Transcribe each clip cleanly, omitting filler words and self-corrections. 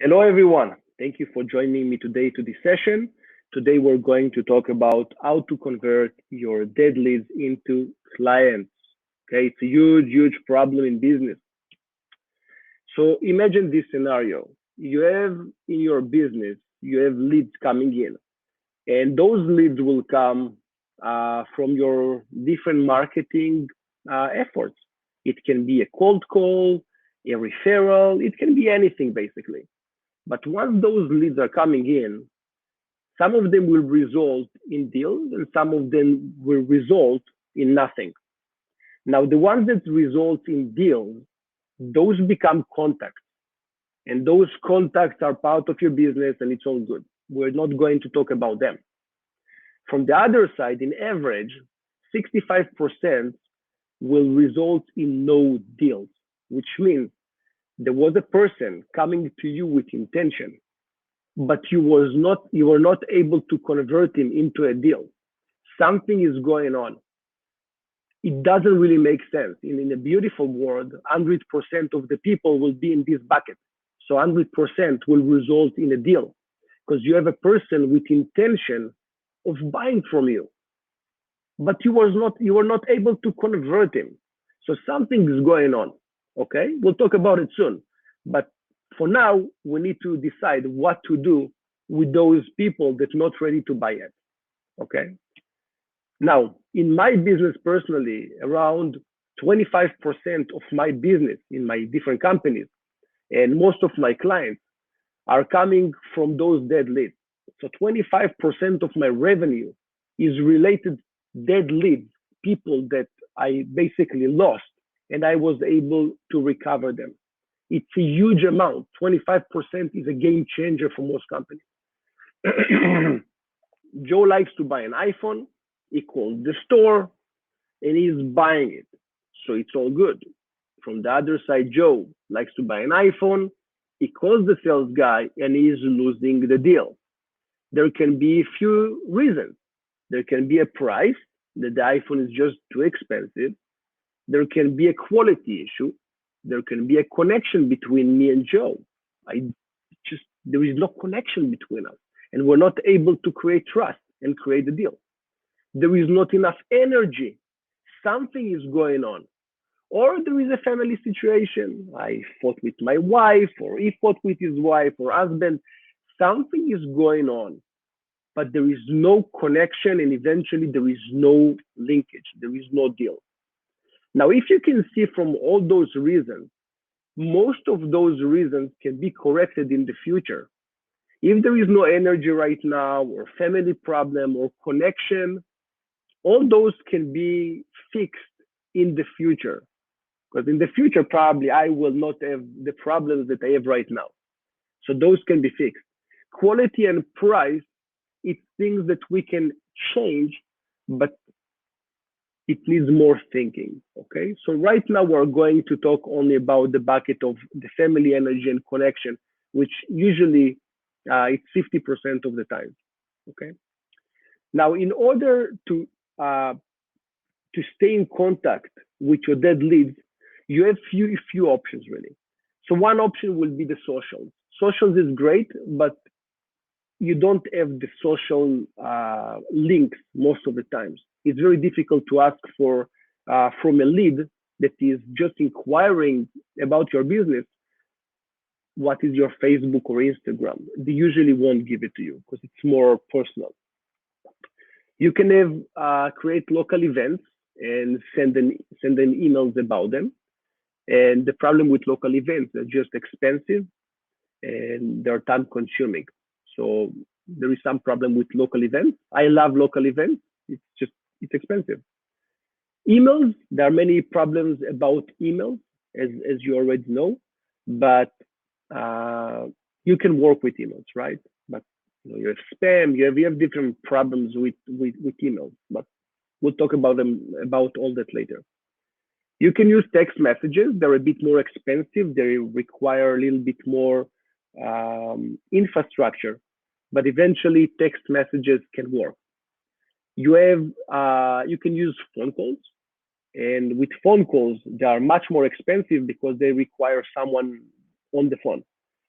Hello, everyone. Thank you for joining me today to this session. Today, we're going to talk about how to convert your dead leads into clients. Okay, it's a huge, huge problem in business. So imagine this scenario. You have in your business, you have leads coming in, and those leads will come from your different marketing efforts. It can be a cold call, a referral, it can be anything basically. But once those leads are coming in, some of them will result in deals and some of them will result in nothing. Now, the ones that result in deals, those become contacts. And those contacts are part of your business and it's all good. We're not going to talk about them. From the other side, in average, 65% will result in no deals, which means there was a person coming to you with intention, but you were not able to convert him into a deal. Something is going on. It doesn't really make sense. In a beautiful world, 100% of the people will be in this bucket. So 100% will result in a deal because you have a person with intention of buying from you, but you were not able to convert him. So something is going on. Okay, we'll talk about it soon. But for now, we need to decide what to do with those people that are not ready to buy yet. Okay. Now, in my business personally, around 25% of my business in my different companies and most of my clients are coming from those dead leads. So 25% of my revenue is related dead leads, people that I basically lost and I was able to recover them. It's a huge amount. 25% is a game changer for most companies. Joe likes to buy an iPhone. He calls the store and he's buying it. So it's all good. From the other side, Joe likes to buy an iPhone. He calls the sales guy and he's losing the deal. There can be a few reasons. There can be a price that the iPhone is just too expensive. There can be a quality issue. There can be a connection between me and Joe. There is no connection between us, and we're not able to create trust and create a deal. There is not enough energy. Something is going on. Or there is a family situation. I fought with my wife, or he fought with his wife or husband. Something is going on, but there is no connection, and eventually there is no linkage. There is no deal. Now, if you can see from all those reasons, most of those reasons can be corrected in the future. If there is no energy right now, or family problem, or connection, all those can be fixed in the future. Because in the future, probably I will not have the problems that I have right now. So those can be fixed. Quality and price, it's things that we can change, but it needs more thinking. Okay, so right now we're going to talk only about the bucket of the family energy and connection, which usually it's 50% of the time. Okay, now in order to stay in contact with your dead leads, you have few options really. So one option will be the socials. Socials is great, but you don't have the social links most of the times. It's very difficult to ask for from a lead that is just inquiring about your business, what is your Facebook or Instagram? They usually won't give it to you because it's more personal. You can have create local events and send them emails about them. And the problem with local events, they're just expensive and they're time consuming. So there is some problem with local events. I love local events. It's expensive. Emails, there are many problems about emails, as you already know, but you can work with emails, right? But you have spam, you have different problems with emails, but we'll talk about all that later. You can use text messages. They're a bit more expensive. They require a little bit more infrastructure, but eventually text messages can work. You can use phone calls, and with phone calls, they are much more expensive because they require someone on the phone.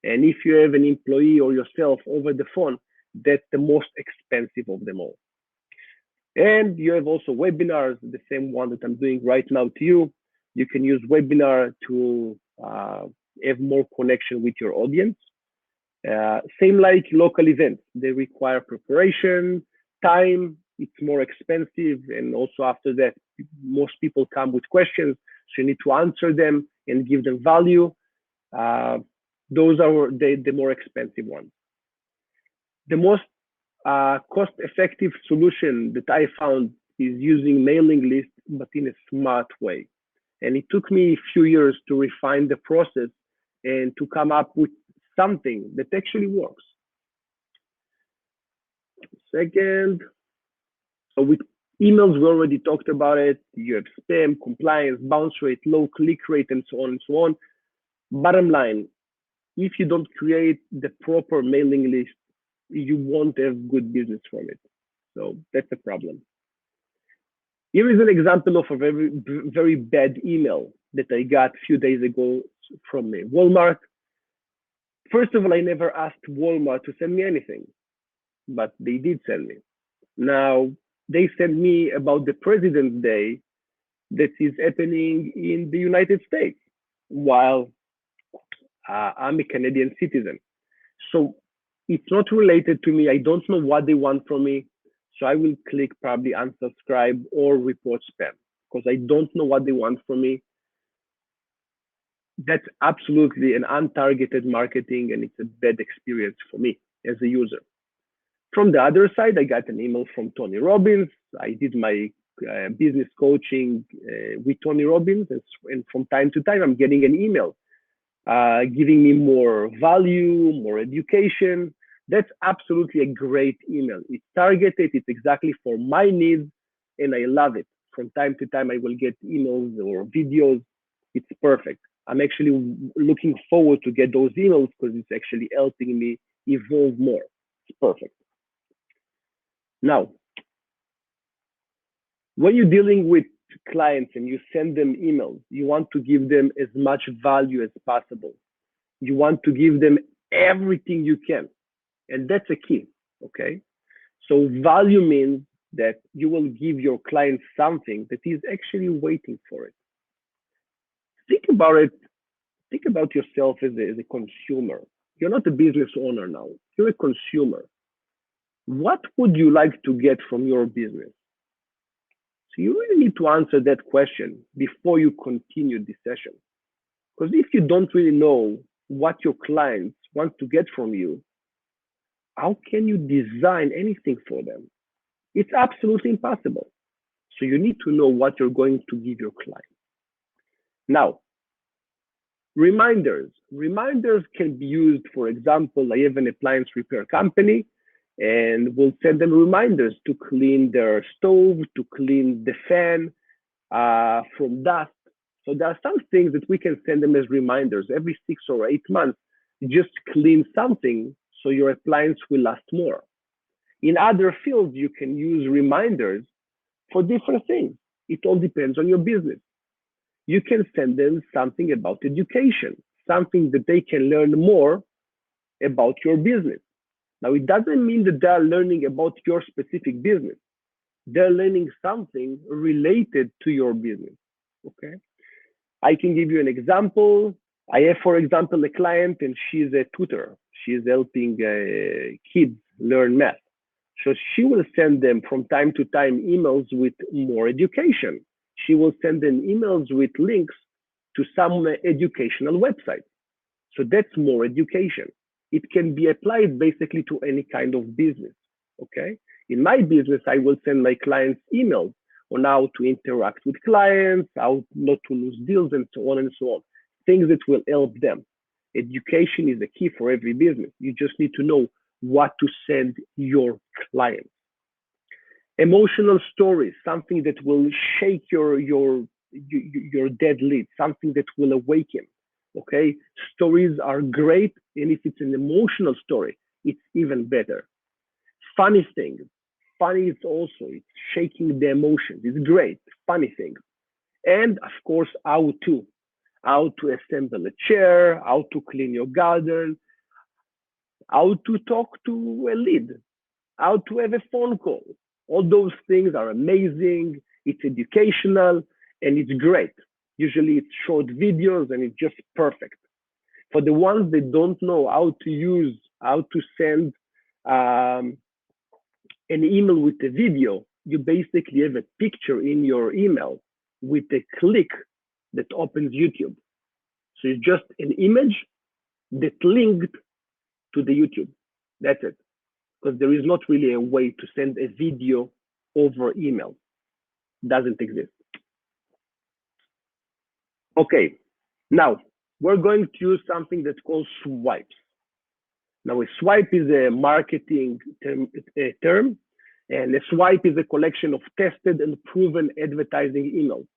And if you have an employee or yourself over the phone, that's the most expensive of them all. And you have also webinars, the same one that I'm doing right now to you. You can use webinar to have more connection with your audience. Same like local events, they require preparation, time, it's more expensive. And also after that, most people come with questions. So you need to answer them and give them value. Those are the more expensive ones. The most cost-effective solution that I found is using mailing lists, but in a smart way. And it took me a few years to refine the process and to come up with something that actually works. Second, so with emails, we already talked about it. You have spam, compliance, bounce rate, low click rate, and so on and so on. Bottom line, if you don't create the proper mailing list, you won't have good business from it. So that's a problem. Here is an example of a very, very bad email that I got a few days ago from Walmart. First of all, I never asked Walmart to send me anything, but they did send me. Now, they sent me about the President's Day that is happening in the United States, while I'm a Canadian citizen. So it's not related to me. I don't know what they want from me. So I will click probably unsubscribe or report spam because I don't know what they want from me. That's absolutely an untargeted marketing and it's a bad experience for me as a user. From the other side, I got an email from Tony Robbins. I did my business coaching with Tony Robbins, and from time to time, I'm getting an email giving me more value, more education. That's absolutely a great email. It's targeted, it's exactly for my needs, and I love it. From time to time, I will get emails or videos. It's perfect. I'm actually looking forward to get those emails because it's actually helping me evolve more. It's perfect. Now, when you're dealing with clients and you send them emails, you want to give them as much value as possible. You want to give them everything you can. And that's a key, okay? So value means that you will give your client something that is actually waiting for it. Think about it. Think about yourself as a consumer. You're not a business owner now. You're a consumer. What would you like to get from your business? So you really need to answer that question before you continue this session. Because if you don't really know what your clients want to get from you, how can you design anything for them? It's absolutely impossible. So you need to know what you're going to give your client. Now, reminders. Reminders can be used, for example, I have an appliance repair company and we'll send them reminders to clean their stove, to clean the fan from dust. So there are some things that we can send them as reminders every 6 or 8 months. Just clean something so your appliance will last more. In other fields, you can use reminders for different things. It all depends on your business. You can send them something about education, something that they can learn more about your business. Now, it doesn't mean that they're learning about your specific business. They're learning something related to your business, okay? I can give you an example. I have, for example, a client and she's a tutor. She's helping kids learn math. So she will send them from time to time emails with more education. She will send them emails with links to some educational websites. So that's more education. It can be applied basically to any kind of business, okay? In my business, I will send my clients emails on how to interact with clients, how not to lose deals, and so on and so on. Things that will help them. Education is the key for every business. You just need to know what to send your clients. Emotional stories, something that will shake your dead lead, something that will awaken. Okay, stories are great, and if it's an emotional story, it's even better. Funny things, funny is also it's shaking the emotions. It's great, funny things, and of course, how to assemble a chair, how to clean your garden, how to talk to a lead, how to have a phone call. All those things are amazing. It's educational and it's great. Usually it's short videos and it's just perfect. For the ones that don't know how to send an email with a video, you basically have a picture in your email with a click that opens YouTube. So it's just an image that linked to the YouTube. That's it. Because there is not really a way to send a video over email. Doesn't exist. Okay, now we're going to use something that's called swipes. Now, a swipe is a marketing term, and a swipe is a collection of tested and proven advertising emails,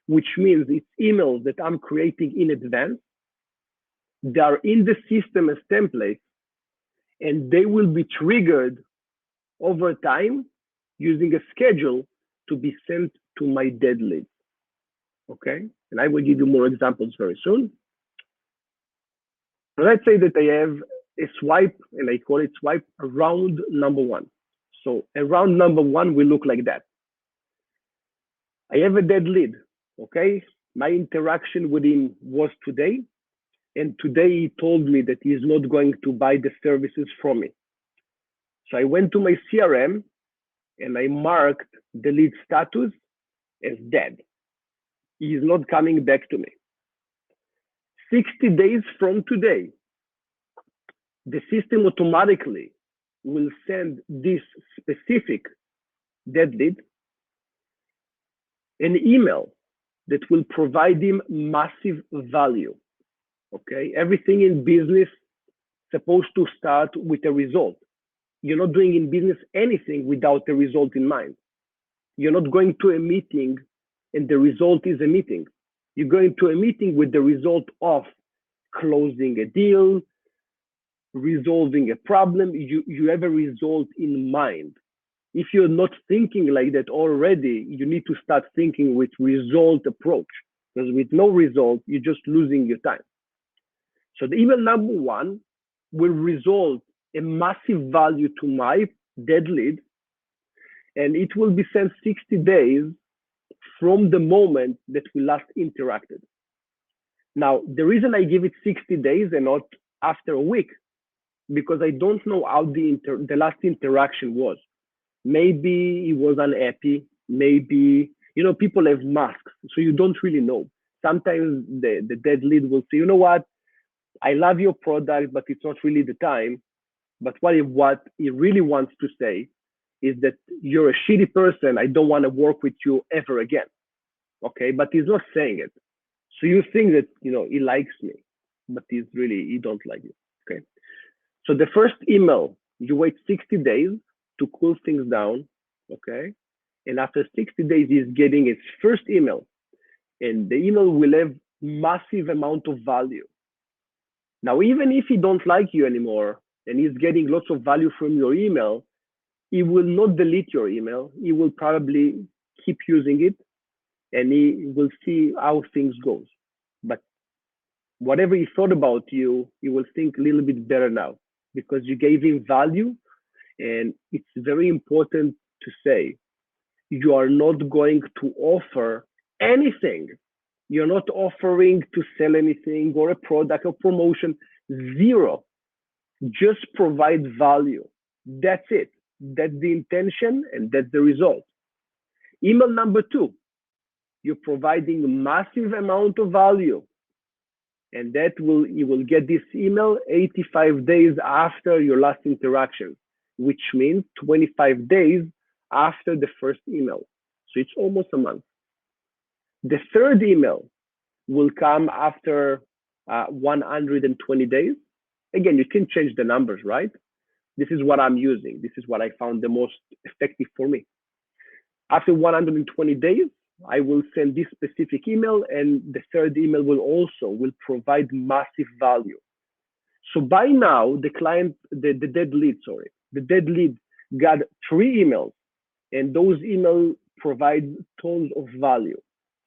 which means it's emails that I'm creating in advance. They are in the system as templates, and they will be triggered over time using a schedule to be sent to my dead leads. Okay, and I will give you more examples very soon. Let's say that I have a swipe, and I call it swipe round number one. So a round number one will look like that. I have a dead lead, okay? My interaction with him was today, and today he told me that he is not going to buy the services from me. So I went to my CRM and I marked the lead status as dead. He is not coming back to me. 60 days from today, the system automatically will send this specific dead lead an email that will provide him massive value. Okay, everything in business supposed to start with a result. You're not doing in business anything without the result in mind. You're not going to a meeting and the result is a meeting. You're going to a meeting with the result of closing a deal, resolving a problem. You have a result in mind. If you're not thinking like that already, you need to start thinking with result approach, because with no result, you're just losing your time. So the email number one will result a massive value to my dead lead, and it will be sent 60 days from the moment that we last interacted. Now, the reason I give it 60 days and not after a week, because I don't know how the last interaction was. Maybe he was unhappy. Maybe, people have masks, so you don't really know. Sometimes the dead lead will say, you know what, I love your product, but it's not really the time. But what he really wants to say is that you're a shitty person. I don't want to work with you ever again. Okay, but he's not saying it. So you think that, he likes me, but he don't like you. Okay. So the first email, you wait 60 days to cool things down. Okay. And after 60 days, he's getting his first email. And the email will have massive amount of value. Now, even if he don't like you anymore and he's getting lots of value from your email, he will not delete your email. He will probably keep using it and he will see how things goes. But whatever he thought about you, he will think a little bit better now because you gave him value. And it's very important to say, you are not going to offer anything. You're not offering to sell anything or a product or promotion, zero. Just provide value. That's it. That's the intention and that's the result. Email number two, you're providing massive amount of value. And you will get this email 85 days after your last interaction, which means 25 days after the first email. So it's almost a month. The third email will come after 120 days. Again, you can change the numbers, right? This is what I'm using. This is what I found the most effective for me. After 120 days, I will send this specific email, and the third email will provide massive value. So by now, the dead lead got 3 emails, and those emails provide tons of value.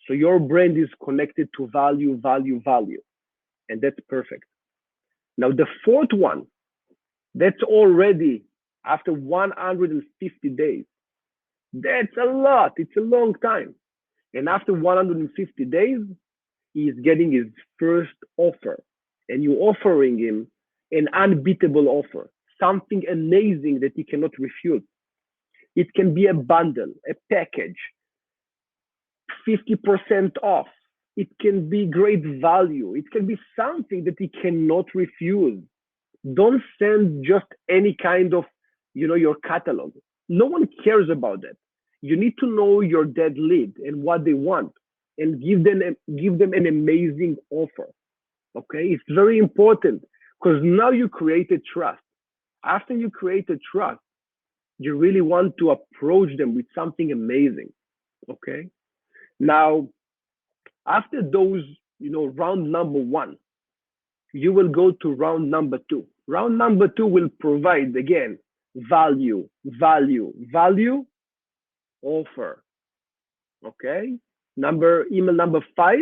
So your brand is connected to value, and that's perfect. Now the fourth one That's already after 150 days. That's a lot. It's a long time. And after 150 days, he's getting his first offer. And you're offering him an unbeatable offer, something amazing that he cannot refuse. It can be a bundle, a package, 50% off. It can be great value. It can be something that he cannot refuse. Don't send just any kind of, your catalog. No one cares about that. You need to know your dead lead and what they want and give them an amazing offer. Okay, it's very important because now you created trust. After you created trust, you really want to approach them with something amazing. Okay, now after those, round number one, you will go to round number two. Round number two will provide again value, value, value, offer. Okay. Email number 5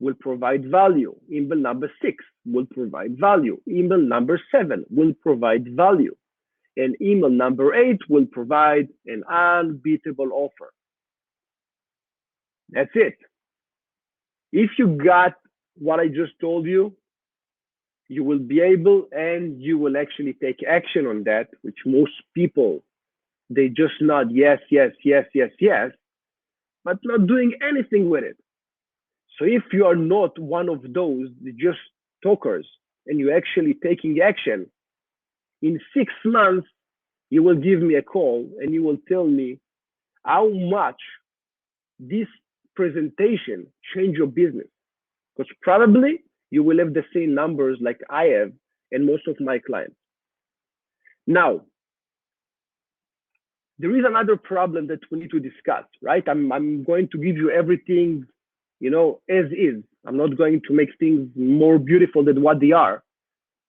will provide value. Email number 6 will provide value. Email number 7 will provide value. And email number 8 will provide an unbeatable offer. That's it. If you got what I just told you, you will be able and you will actually take action on that, which most people, they just nod yes, yes, yes, yes, yes, but not doing anything with it. So if you are not one of those just talkers and you're actually taking action, in 6 months, you will give me a call and you will tell me how much this presentation changed your business. Because probably you will have the same numbers like I have and most of my clients. Now, there is another problem that we need to discuss, right? I'm going to give you everything, as is. I'm not going to make things more beautiful than what they are,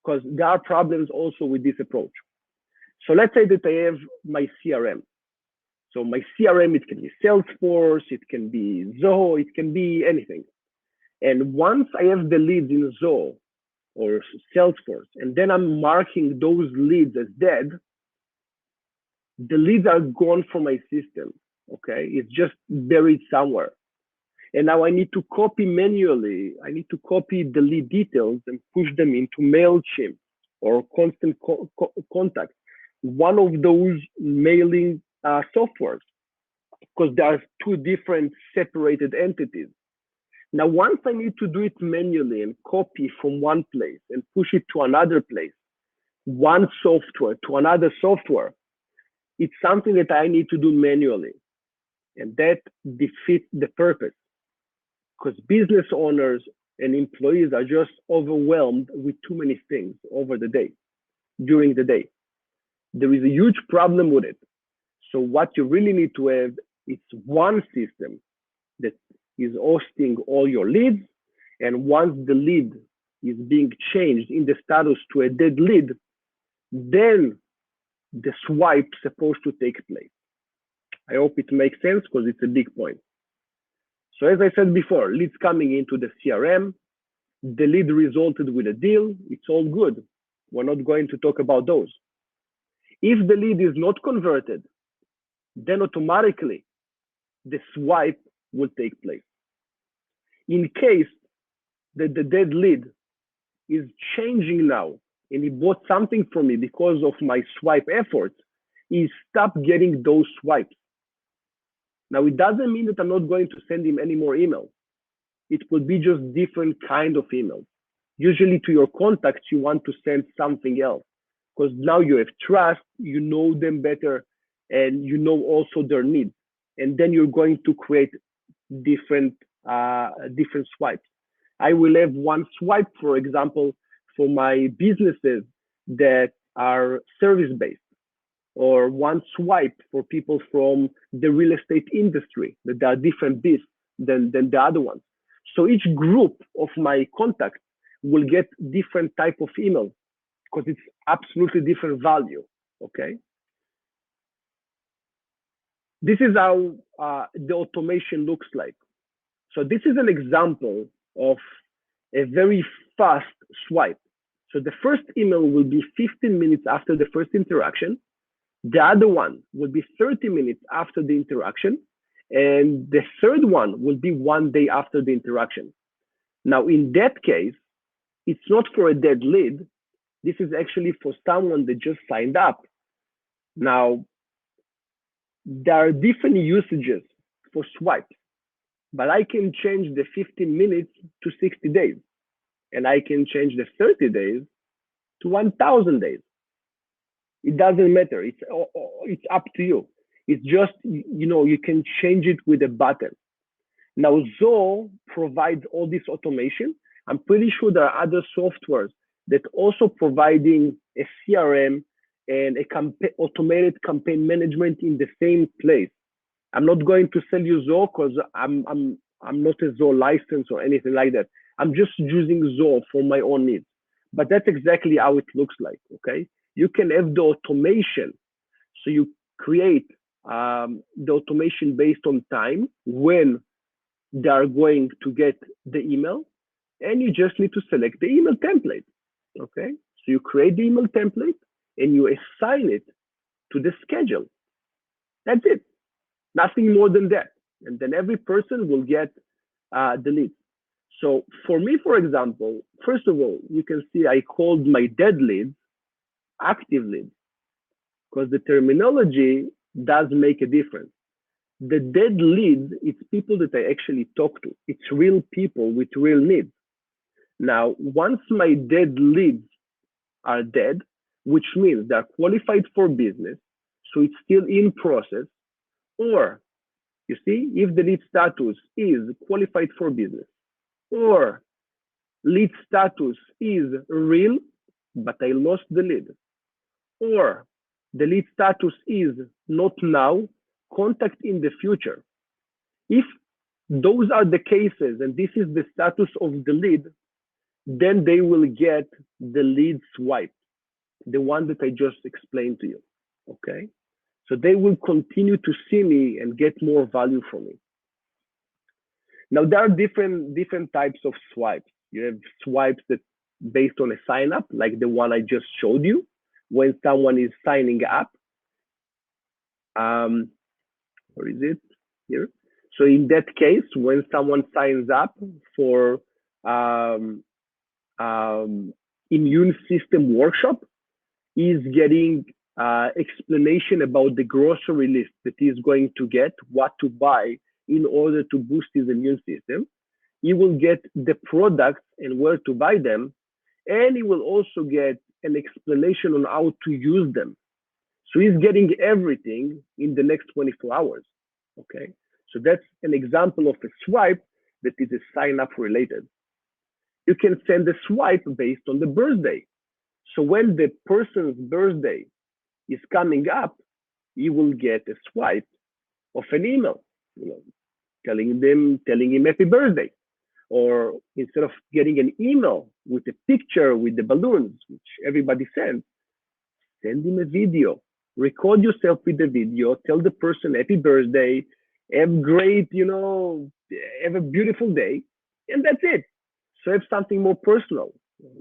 because there are problems also with this approach. So let's say that I have my CRM. So my CRM, it can be Salesforce, it can be Zoho, it can be anything. And once I have the leads in Zoho or Salesforce, and then I'm marking those leads as dead, the leads are gone from my system. Okay, it's just buried somewhere. And now I need to copy manually. I need to copy the lead details and push them into MailChimp or Constant Contact, one of those mailing softwares, because there are two different separated entities. Now, once I need to do it manually and copy from one place and push it to another place, one software to another software, it's something that I need to do manually. And that defeats the purpose, because business owners and employees are just overwhelmed with too many things during the day. There is a huge problem with it. So what you really need to have is one system that is hosting all your leads. And once the lead is being changed in the status to a dead lead, then the swipe is supposed to take place. I hope it makes sense because it's a big point. So as I said before, leads coming into the CRM, the lead resulted with a deal, it's all good. We're not going to talk about those. If the lead is not converted, then automatically the swipe will take place. In case that the dead lead is changing now and he bought something from me because of my swipe efforts, he stopped getting those swipes. Now, it doesn't mean that I'm not going to send him any more emails. It will be just different kind of emails. Usually to your contacts, you want to send something else because now you have trust, you know them better, and you know also their needs. And then you're going to create different swipes. I will have one swipe, for example, for my businesses that are service-based, or one swipe for people from the real estate industry, that there are different beasts than the other ones. So each group of my contacts will get different type of email because it's absolutely different value, okay? This is how the automation looks like. So this is an example of a very fast swipe. So the first email will be 15 minutes after the first interaction. The other one will be 30 minutes after the interaction. And the third one will be 1 day after the interaction. Now, in that case, it's not for a dead lead. This is actually for someone that just signed up. Now, there are different usages for swipes, but I can change the 15 minutes to 60 days, and I can change the 30 days to 1,000 days. It doesn't matter. It's up to you. It's just, you can change it with a button. Now, Zoho provides all this automation. I'm pretty sure there are other softwares that also providing a CRM and automated campaign management in the same place. I'm not going to sell you Zoho because I'm not a Zoho license or anything like that. I'm just using Zoho for my own needs. But that's exactly how it looks like, okay? You can have the automation. So you create the automation based on time when they are going to get the email, and you just need to select the email template, okay? So you create the email template and you assign it to the schedule. That's it. Nothing more than that. And then every person will get the lead. So for me, for example, first of all, you can see I called my dead leads active leads because the terminology does make a difference. The dead leads, it's people that I actually talk to. It's real people with real needs. Now, once my dead leads are dead, which means they're qualified for business, so it's still in process, or you see, if the lead status is qualified for business, or lead status is real, but I lost the lead, or the lead status is not now, contact in the future. If those are the cases and this is the status of the lead, then they will get the lead swipe, the one that I just explained to you, okay? So they will continue to see me and get more value from me. Now, there are different types of swipes. You have swipes that based on a sign up, like the one I just showed you, when someone is signing up. Where is it? Here. So in that case, when someone signs up for immune system workshop, is getting explanation about the grocery list that he's going to get, what to buy in order to boost his immune system. He will get the products and where to buy them, and he will also get an explanation on how to use them. So he's getting everything in the next 24 hours, okay? So that's an example of a swipe that is a sign-up related. You can send a swipe based on the birthday. So when the person's birthday is coming up, you will get a swipe of an email, telling him happy birthday. Or instead of getting an email with a picture with the balloons, which everybody sends, send him a video. Record yourself with the video, tell the person happy birthday, have great, have a beautiful day, and that's it. So have something more personal,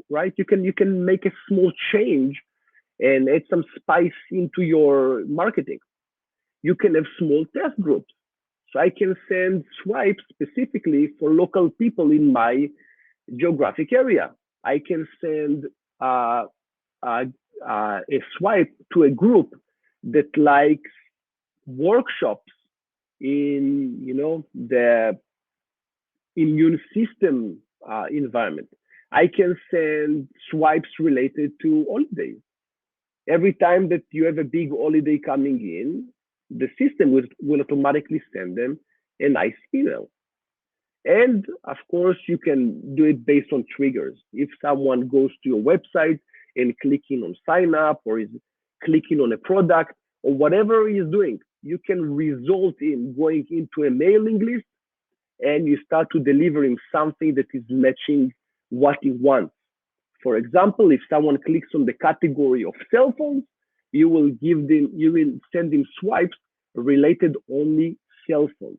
right? You can make a small change and add some spice into your marketing. You can have small test groups. So I can send swipes specifically for local people in my geographic area. I can send a swipe to a group that likes workshops in the immune system environment. I can send swipes related to holidays. Every time that you have a big holiday coming in, the system will automatically send them a nice email. And of course, you can do it based on triggers. If someone goes to your website and clicking on sign up or is clicking on a product or whatever he is doing, you can result in going into a mailing list and you start to deliver him something that is matching what he wants. For example, if someone clicks on the category of cell phones, you will send him swipes related only cell phones.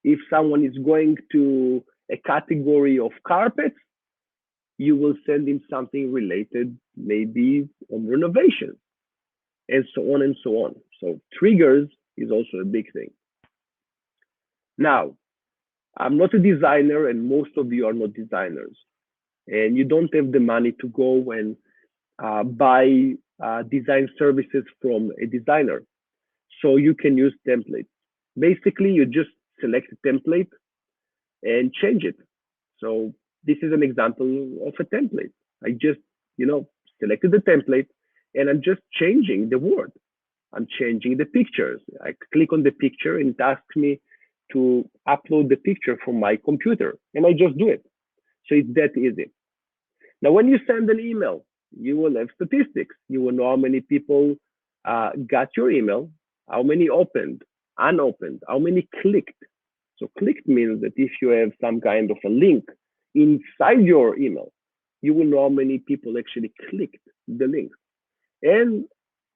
If someone is going to a category of carpets, you will send him something related, maybe on renovation, and so on and so on. So triggers is also a big thing. Now, I'm not a designer, and most of you are not designers, and you don't have the money to go and buy design services from a designer. So you can use templates. Basically, you just select a template and change it. So this is an example of a template. I just, selected the template and I'm just changing the word. I'm changing the pictures. I click on the picture and it asks me to upload the picture from my computer, and I just do it. So it's that easy. Now, when you send an email, you will have statistics. You will know how many people got your email, how many opened, unopened, how many clicked. So clicked means that if you have some kind of a link inside your email, you will know how many people actually clicked the link. And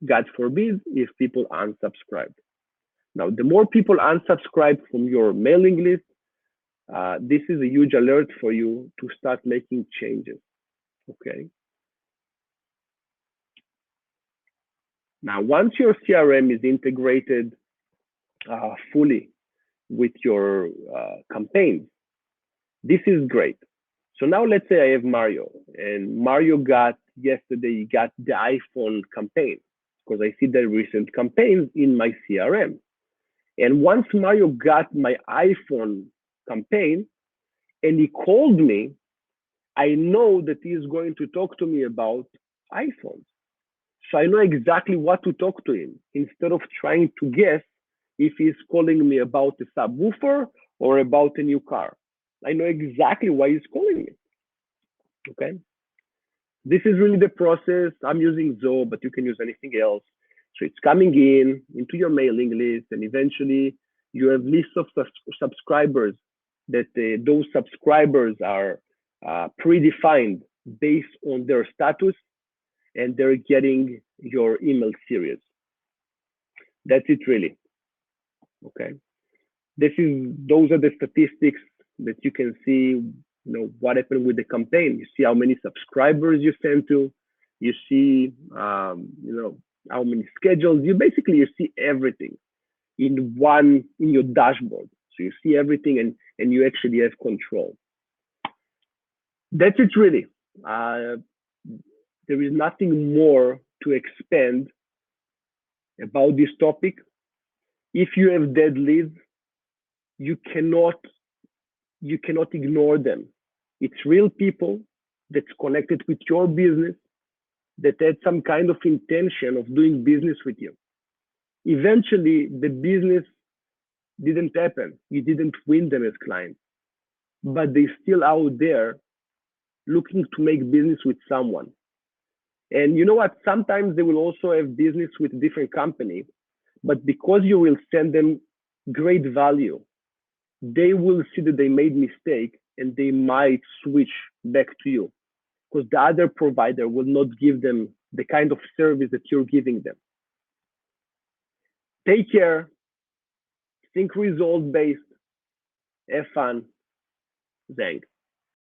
God forbid if people unsubscribe. Now, the more people unsubscribe from your mailing list, this is a huge alert for you to start making changes. Okay. Now, once your CRM is integrated fully with your campaigns, this is great. So now let's say I have Mario, and Mario got yesterday, he got the iPhone campaign because I see the recent campaigns in my CRM. And once Mario got my iPhone campaign and he called me, I know that he is going to talk to me about iPhones. So I know exactly what to talk to him instead of trying to guess if he's calling me about a subwoofer or about a new car. I know exactly why he's calling me. Okay. This is really the process. I'm using Zoho, but you can use anything else. So it's coming in into your mailing list, and eventually you have lists of subscribers that those subscribers are predefined based on their status, and they're getting your email series. That's it, really. Okay. Those are the statistics that you can see. What happened with the campaign. You see how many subscribers you sent to. You see, how many schedules. You see everything in your dashboard. So you see everything, and you actually have control. That's it, really. There is nothing more to expand about this topic. If you have dead leads, you cannot ignore them. It's real people that's connected with your business that had some kind of intention of doing business with you. Eventually, the business didn't happen. You didn't win them as clients, but they're still out there looking to make business with someone. And you know what? Sometimes they will also have business with a different company, but because you will send them great value, they will see that they made mistake and they might switch back to you because the other provider will not give them the kind of service that you're giving them. Take care, think result based, have fun, thanks.